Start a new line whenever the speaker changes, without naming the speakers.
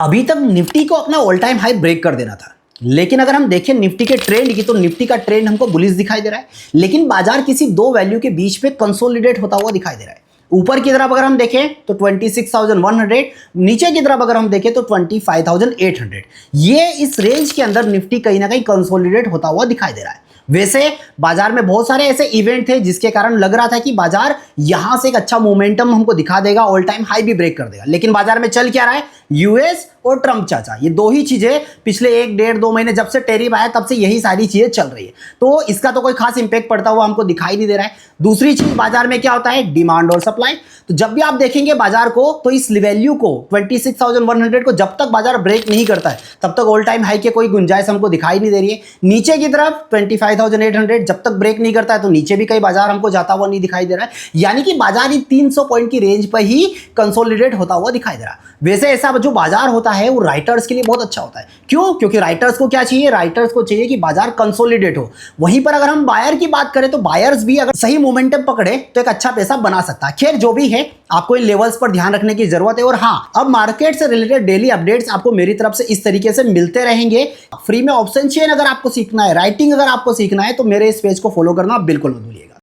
अभी तक निफ्टी को अपना ऑल टाइम हाई ब्रेक कर देना था, लेकिन अगर हम देखें निफ्टी के ट्रेंड की तो निफ्टी का ट्रेंड हमको बुलिश दिखाई दे रहा है, लेकिन बाजार किसी दो वैल्यू के बीच में कंसोलिडेट होता हुआ दिखाई दे रहा है। ऊपर की तरफ अगर हम देखें तो 26,100, नीचे की तरफ अगर हम देखें तो 25,800। ये इस रेंज के अंदर निफ्टी कहीं ना कहीं कंसोलिडेट होता हुआ दिखाई दे रहा है। वैसे बाजार में बहुत सारे ऐसे इवेंट थे जिसके कारण लग रहा था कि बाजार यहां से एक अच्छा मोमेंटम हमको दिखा देगा, ऑल टाइम हाई भी ब्रेक कर देगा, लेकिन बाजार में चल क्या रहा है, यूएस और ट्रम्प चाचा, ये दो ही चीजें पिछले 1-1.5-2 महीने जब से टैरिफ आया तब से यही सारी चीजें चल रही है, तो इसका तो कोई खास इंपैक्ट पड़ता हुआ हमको दिखाई नहीं दे रहा है। दूसरी चीज बाजार में क्या होता है, डिमांड और सप्लाई। तो जब भी आप देखेंगे बाजार को तो इस वैल्यू को 26,100 को जब तक बाजार ब्रेक नहीं करता है तब तक ऑल टाइम हाई के कोई गुंजाइश हमको दिखाई नहीं दे रही है। नीचे की तरफ 25,800 जब तक ब्रेक नहीं करता है तो नीचे भी कई बाजार हमको जाता हुआ नहीं दिखाई दे रहा है, यानी कि बाजार 300 पॉइंट की रेंज पर ही कंसोलिडेट होता हुआ दिखाई दे रहा है। वैसे ऐसा जो बाजार होता है वो राइटर्स के लिए बहुत अच्छा होता है। क्यों? क्योंकि राइटर्स को क्या चाहिए, राइटर्स को चाहिए कि बाजार कंसोलिडेट हो। वहीं पर अगर हम बायर की बात करें तो बायर्स भी अगर सही मोमेंटम पकड़े तो एक अच्छा पैसा बना सकता है। खैर जो भी है, आपको इन लेवल्स पर ध्यान रखने की जरूरत है। और हाँ, अब मार्केट से रिलेटेड डेली अपडेट्स आपको मेरी तरफ से इस तरीके से मिलते रहेंगे। फ्री में ऑप्शन चेन अगर आपको सीखना है, राइटिंग अगर आपको सीखना है तो मेरे इस पेज को फॉलो करना बिल्कुल मत भूलिएगा।